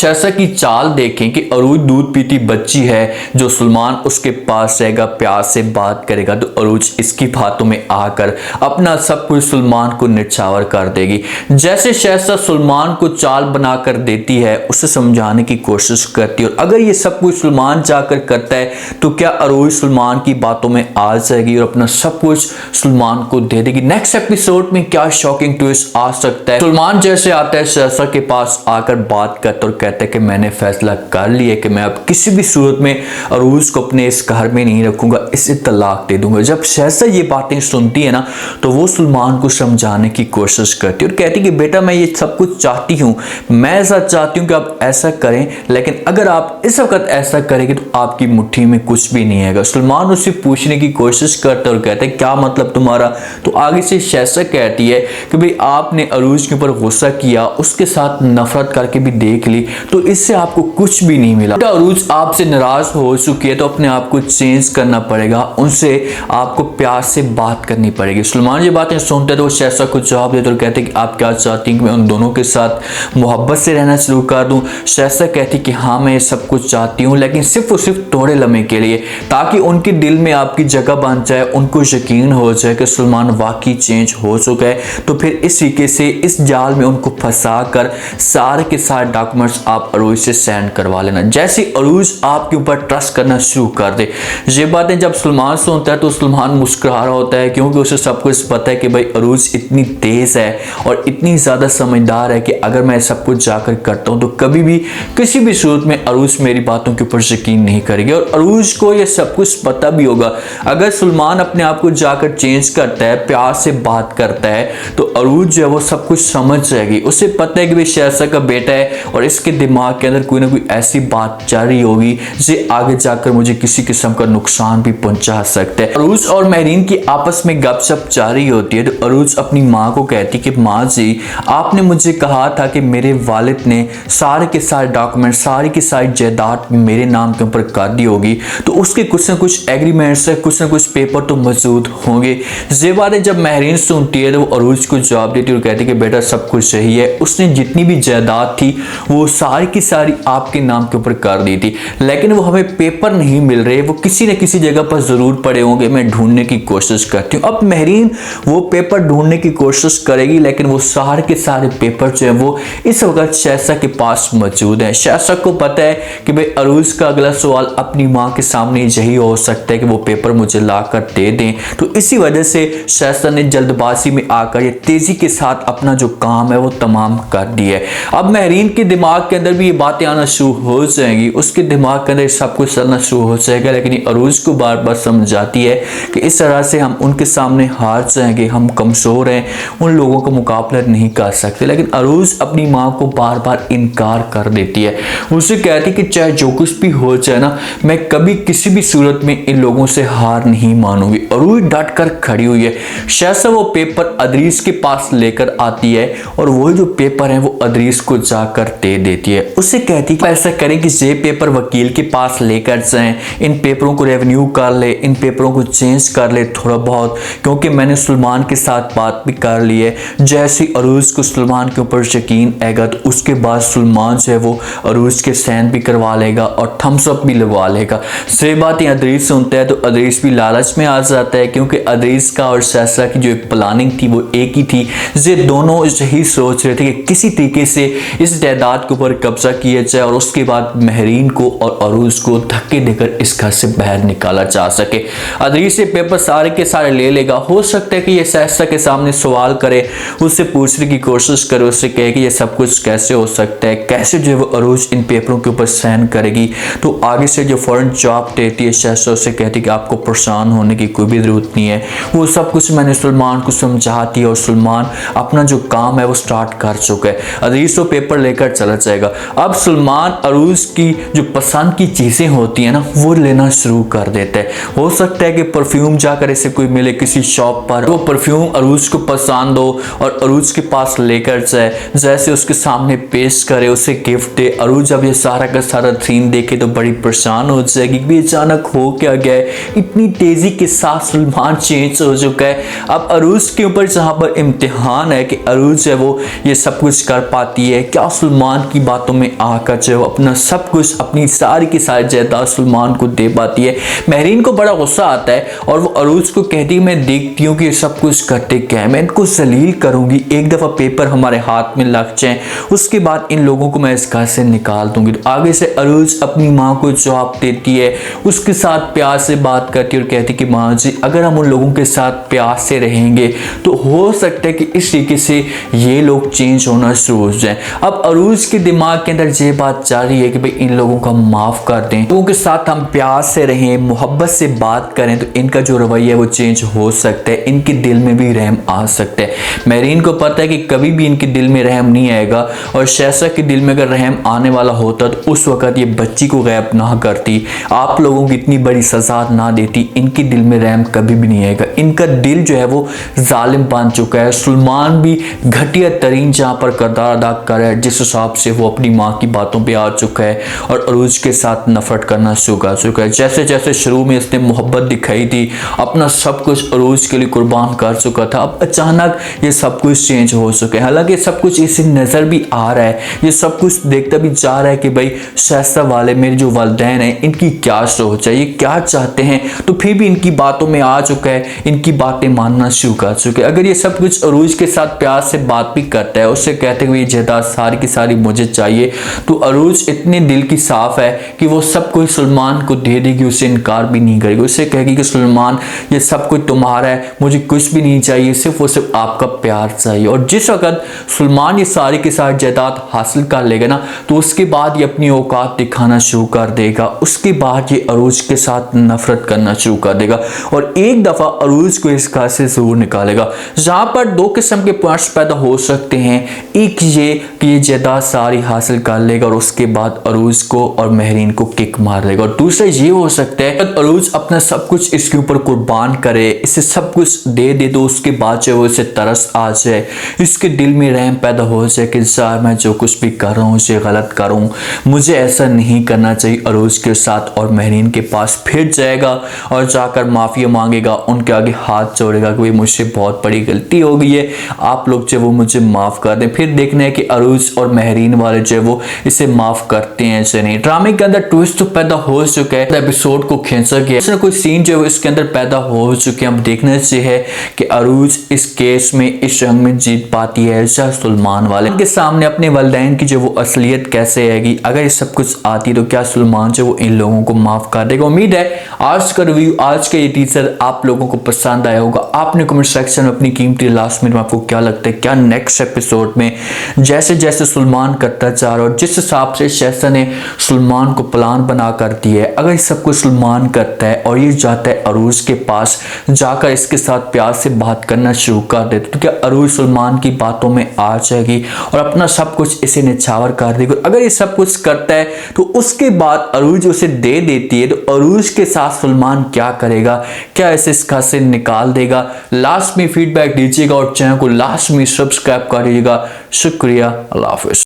जैसा कि चाल देखें कि अरूज दूध पीती बच्ची है, जो सलमान उसके पास रहेगा, प्यार से बात करेगा तो अरूज इसकी बातों में आकर अपना सब कुछ सलमान को निछावर कर देगी। जैसे शहज़ाद सलमान को चाल बनाकर देती है, उसे समझाने की कोशिश करती है और अगर ये सब कुछ सलमान जाकर करता है तो क्या अरूज सलमान की बातों में आ जाएगी और अपना सब कुछ सलमान को दे देगी। नेक्स्ट एपिसोड में क्या शॉकिंग ट्विस्ट आ सकता है। सलमान जैसे आता है शहज़ाद के पास आकर बात करता और कहता है कि मैंने फैसला कर लिया कि मैं अब किसी भी सूरत में अरूज को अपने इस घर में नहीं रखूंगा, इसे तलाक दे दूंगा। जब शहज़ाद ये बातें सुनती है ना तो वो सलमान को समझाने की कोशिश करती है और कहती है कि बेटा मैं ये सब कुछ चाहती हूँ, मैं ऐसा चाहती हूँ कि आप ऐसा करें, लेकिन अगर आप इस वक्त ऐसा करेंगे तो आपकी मुट्ठी में कुछ भी नहीं आएगा। सलमान उससे पूछने की कोशिश करता है और कहता है क्या मतलब तुम्हारा। तो आगे से शहज़ाद कहती है कि भाई आपने अरूज के ऊपर गुस्सा किया, उसके साथ नफरत करके भी देख ली तो इससे आपको कुछ भी नहीं मिला। अरूज आपसे नाराज हो चुकी है तो अपने आप को चेंज करना पड़ेगा, उनसे आपको प्यार से बात करनी पड़ेगी। सलमान ये बातें सुनते तो शहज़ाद को जवाब देते और कहते कि आप क्या चाहती हैं कि मैं उन दोनों के साथ मोहब्बत से रहना शुरू कर दूं। शहज़ाद कहती कि हाँ मैं ये सब कुछ चाहती हूँ, लेकिन सिर्फ और सिर्फ थोड़े लम्हे के लिए, ताकि उनके दिल में आपकी जगह बन जाए, उनको यकीन हो जाए कि सलमान वाकई चेंज हो चुका है। तो फिर इस तरीके से इस जाल में उनको फंसा कर सारे के सारे डॉक्यूमेंट्स आप अरूज से सेंड करवा लेना। जैसे अरूज आपके ऊपर ट्रस्ट करना शुरू कर दे। ये बातें जब सलमान सुनता है तो सलमान मुस्कुरा रहा होता है, क्योंकि उसे सब कुछ पता है कि भाई अरूज इतनी तेज है और इतनी ज़्यादा समझदार है कि अगर मैं सब कुछ जाकर करता हूँ तो कभी भी किसी भी सूरत में अरूज मेरी बातों के ऊपर यकीन नहीं करेगी। और अरूज को यह सब कुछ पता भी होगा, अगर सलमान अपने आप को जाकर चेंज करता है, प्यार से बात करता है तो अरूज जो है वो सब कुछ समझ जाएगी। उसे पता है कि भाई शहज़ाद का बेटा है और इसके दिमाग के अंदर कोई ना कोई ऐसी बात चल रही होगी जिसे आगे जाकर मुझे किसी किस्म का नुकसान भी पहुंचा सकता है। अरूज और महरीन की आपस में गपशप जारी होती है तो अरूज अपनी माँ को कहती है कि माँ जी आपने मुझे कहा था कि मेरे वालिद ने सारे के सारे डॉक्यूमेंट, सारी की सारी जायदाद मेरे नाम के ऊपर कर दी होगी, तो उसके कुछ ना कुछ एग्रीमेंट्स है, कुछ ना कुछ पेपर तो मौजूद होंगे। ये बातें जब महरीन सुनती है तो वो अरूज को जवाब देती है और कहती है कि बेटा सब कुछ सही है, उसने जितनी भी जायदाद थी वो सारी की सारी आपके नाम के ऊपर कर दी थी, लेकिन वो हमें पेपर नहीं मिल रहे, वो किसी न किसी जगह पर जरूर पड़े होंगे, मैं ढूंढने की कोशिश करती हूँ। अब महरीन वो पेपर ढूंढने की कोशिश करेगी, लेकिन वो सारे के सारे पेपर जो है वो इस वक्त शहज़ाद के पास मौजूद है। शहज़ाद को पता है कि भाई अरूज का अगला सवाल अपनी माँ के सामने यही हो सकता है कि वो पेपर मुझे ला कर दे दें, तो इसी वजह से शहज़ाद ने जल्दबाजी में आकर ये तेजी के साथ अपना जो काम है वो तमाम कर दिया है। अब महरीन के दिमाग के अंदर भी ये बातें आना शुरू हो जाएंगी, उसके दिमाग के अंदर सब कुछ चलना शुरू हो जाएगा, लेकिन अरूज को बार बार समझाती है कि इस तरह से हम उनके सामने हार जाएंगे, हम कमज़ोर हैं, उन लोगों का मुकाबला नहीं कर सकते। लेकिन अरूज अपनी माँ को बार बार इनकार कर देती है, उसे कहती कि चाहे जो कुछ भी हो जाए ना, मैं कभी किसी भी सूरत में इन लोगों से हार नहीं मानूंगी। अरूज डट कर खड़ी हुई है। शहज़ाद वो पेपर अदरीस के पास लेकर आती है और वो जो पेपर है वो अदरीस को जाकर दे देती है। उससे कहती है ऐसा करें कि ये पेपर वकील के पास लेकर जाएं, इन पेपरों को रेवेन्यू कर ले, इन पेपरों को चेंज कर ले थोड़ा बहुत, क्योंकि मैंने सलमान के साथ बात भी कर ली है। जैसे अरूज को सलमान के ऊपर यकीन आएगा तो उसके बाद सलमान जो है वो अरूज के साइन भी करवा लेगा और थम्स अप भी लगवा लेगा। ये बातें अदरीस सुनता है तो अदरीस भी लालच में आ जाता है, क्योंकि अदरीस का और शहज़ाद की जो एक प्लानिंग थी वो एक ही थी। ये दोनों यही सोच रहे थे कि किसी तरीके से इस जायदाद के ऊपर कब्जा किया जाए और उसके बाद महरीन को और अरूज को धक्के देकर इस घर से बाहर निकाला जा सके। अदरीस से पेपर सारे के सारे ले लेगा। हो सकता है कि ये शहज़ाद के सामने सवाल करे, उससे पूछने की कोशिश करे, उससे कहे कि ये सब कुछ कैसे हो सकता है, कैसे जो है वो अरूज इन पेपरों के ऊपर साइन करेगी। तो आगे से जो फौरन जवाब देती है शहज़ाद से कहती है कि आपको परेशान होने की कोई भी जरूरत नहीं है, वो सब कुछ मैंने सलमान को समझाती है और सलमान अपना जो काम है वो स्टार्ट कर चुका है। अदरीस वो पेपर लेकर चला जाएगा। अब सलमान अरूज की जो पसंद की चीज़ें होती हैं ना वो लेना शुरू कर देता है। हो सकता है कि परफ्यूम जाकर इसे कोई मिले किसी शॉप पर, वो परफ्यूम अरूज को पसंद हो और अरूज के पास लेकर जाए, जैसे उसके सामने पेश करे, उसे गिफ्ट दे। अरूज जब ये सारा का सारा सीन देखे तो बड़ी परेशान हो जाएगी कि अचानक हो क्या गया है, इतनी तेजी के साथ सलमान चेंज हो चुका है। अब अरूज के ऊपर जहां पर इम्तिहान है कि अरूज है वो ये सब कुछ कर पाती है, क्या सलमान की बातों में आकर जो अपना सब कुछ, अपनी सारी की सारी जायदाद सलमान को दे पाती है। महरीन को बड़ा गुस्सा आता है और वो अरूज को कहती है मैं देखती हूँ कि ये सब कुछ करते क्या है, मैं इनको जलील करूंगी, एक दफा पेपर हमारे हाथ में लग जाए उसके बाद इन लोगों को मैं इस घर से निकाल दूंगी। तो आगे से अरूज अपनी माँ को जवाब देती है, उसके साथ प्यार से बात करती है और कहती कि माँ जी अगर हम उन लोगों के साथ प्यार से रहेंगे तो हो सकता है कि इस तरीके से ये लोग चेंज होना शुरू हो जाए। अब अरूज के दिमाग के अंदर ये बात जा रही है कि भाई इन लोगों का माफ कर दें, लोगों के साथ हम प्यार से रहें, मोहब्बत से बात करें तो इनका जो रवैया है वो चेंज हो सकता है, इनके दिल में भी रहम आ सकता है। महरीन को पता है कि कभी भी इनके दिल में रहम नहीं आएगा और शहज़ा के दिल में अगर रहम आने वाला होता तो उस वक्त ये बच्ची को गायब ना करती, आप लोगों की इतनी बड़ी सजा ना देती, इनके दिल में रहम कभी भी नहीं आएगा। इनका दिल जो है वो जालिम बन चुका है। सलमान भी घटिया तरीन जहाँ पर किरदार अदा कर रहा है, जिस हिसाब से वो अपनी माँ की बातों पे आ चुका है और अरूज के साथ नफरत करना शुरू कर चुका है। जैसे जैसे शुरू में इसने मोहब्बत दिखाई थी, अपना सब कुछ अरूज के लिए कुर्बान कर चुका था, अब अचानक ये सब कुछ चेंज हो चुका है। हालांकि सब कुछ इसे नज़र भी आ रहा है, ये सब कुछ देखता भी जा रहा है कि भाई शहज़ा वाले मेरे जो वालिदैन हैं इनकी क्या सोच है, ये क्या चाहते हैं, तो फिर भी इनकी बातों में आ चुका है, इनकी बातें मानना शुरू कर चुके हैं। अगर ये सब कुछ अरूज के साथ प्यार से बात भी करता है, उससे कहते हुए ये जायदाद सारी की सारी मुझे चाहिए, तो अरूज इतने दिल की साफ है कि वो सब कुछ सलमान को दे देगी, उसे इनकार भी नहीं करेगी, उससे कहेगी कि सलमान ये सब कुछ तुम्हारा है, मुझे कुछ भी नहीं चाहिए, सिर्फ वो सिर्फ आपका प्यार चाहिए। और जिस वक्त सलमान ये सारी के साथ जायदाद हासिल कर लेगा ना तो उसके बाद ये अपनी औकात दिखाना शुरू कर देगा, उसके बाद ये अरूज के साथ नफरत करना शुरू कर देगा और एक दफा अरूज को इस घर से जरूर निकालेगा। जहां पर दो किस्म के पॉइंट्स पैदा हो सकते हैं, एक ये कि ये जायदाद सारी हासिल कर लेगा और उसके बाद अरूज को और महरीन को किक मार देगा, और दूसरा ये हो सकता है कि अरूज अपना सब कुछ इसके ऊपर कुर्बान करे, इसे सब कुछ दे दे तो उसके बाद जो उसे तरस आ जाए, इसके दिल में रहम पैदा हो जाए कि यार मैं जो कुछ भी कर रहा हूँ उसे गलत कर रहा हूँ, मुझे ऐसा नहीं करना चाहिए। अरूज के साथ और महरीन के पास फिर जाएगा और जाकर माफी मांगेगा, उनके आगे हाथ जोड़ेगा कि भाई मुझसे बहुत बड़ी गलती हो गई है, आप लोग जो वो मुझे माफ कर दें। फिर देखना है कि अरूज और महरीन वाले जो वो इसे माफ करते हैं या नहीं। ड्रामे के अंदर ट्विस्ट तो पैदा हो चुका है, एपिसोड को खींचा गया, कोई सीन जो है इसके अंदर पैदा हो चुके हैं। अब देखने से है कि अरूज इस केस में इस जंग में जीत पाती है या सलमान वाले के सामने अपने वालिदैन की जो वो असलियत कैसे आएगी, अगर ये सब कुछ आती तो क्या सलमान जो वो इन लोगों को माफ कर देगा। उम्मीद है आज का रिव्यू, आज का ये टीजर आप लोगों को पसंद आया होगा। आपने कमेंट सेक्शन में अपनी कीमती लास्ट मिनट में आपको क्या लगता है, क्या नेक्स्ट एपिसोड में जैसे जैसे सलमान करता जा रहा है और जिस हिसाब से शहज़ा ने सलमान को प्लान बना कर दिया है, अगर सब कुछ सलमान करता है और ये जाता है अरूज के पास जाकर इसके साथ प्यार से बात करना शुरू कर देता तो क्या अरूज सलमान की बातों में आ जाएगी और अपना सब कुछ इसे निछावर कर देगी। अगर ये सब कुछ करता है तो उसके बाद अरूज उसे दे देती है तो अरूज के साथ सलमान क्या करेगा, क्या इसे इस घर से निकाल देगा। लास्ट में फीडबैक दीजिएगा और चैनल को लास्ट में सब्सक्राइब कर दीजिएगा। शुक्रिया, अल्लाह हाफिज़।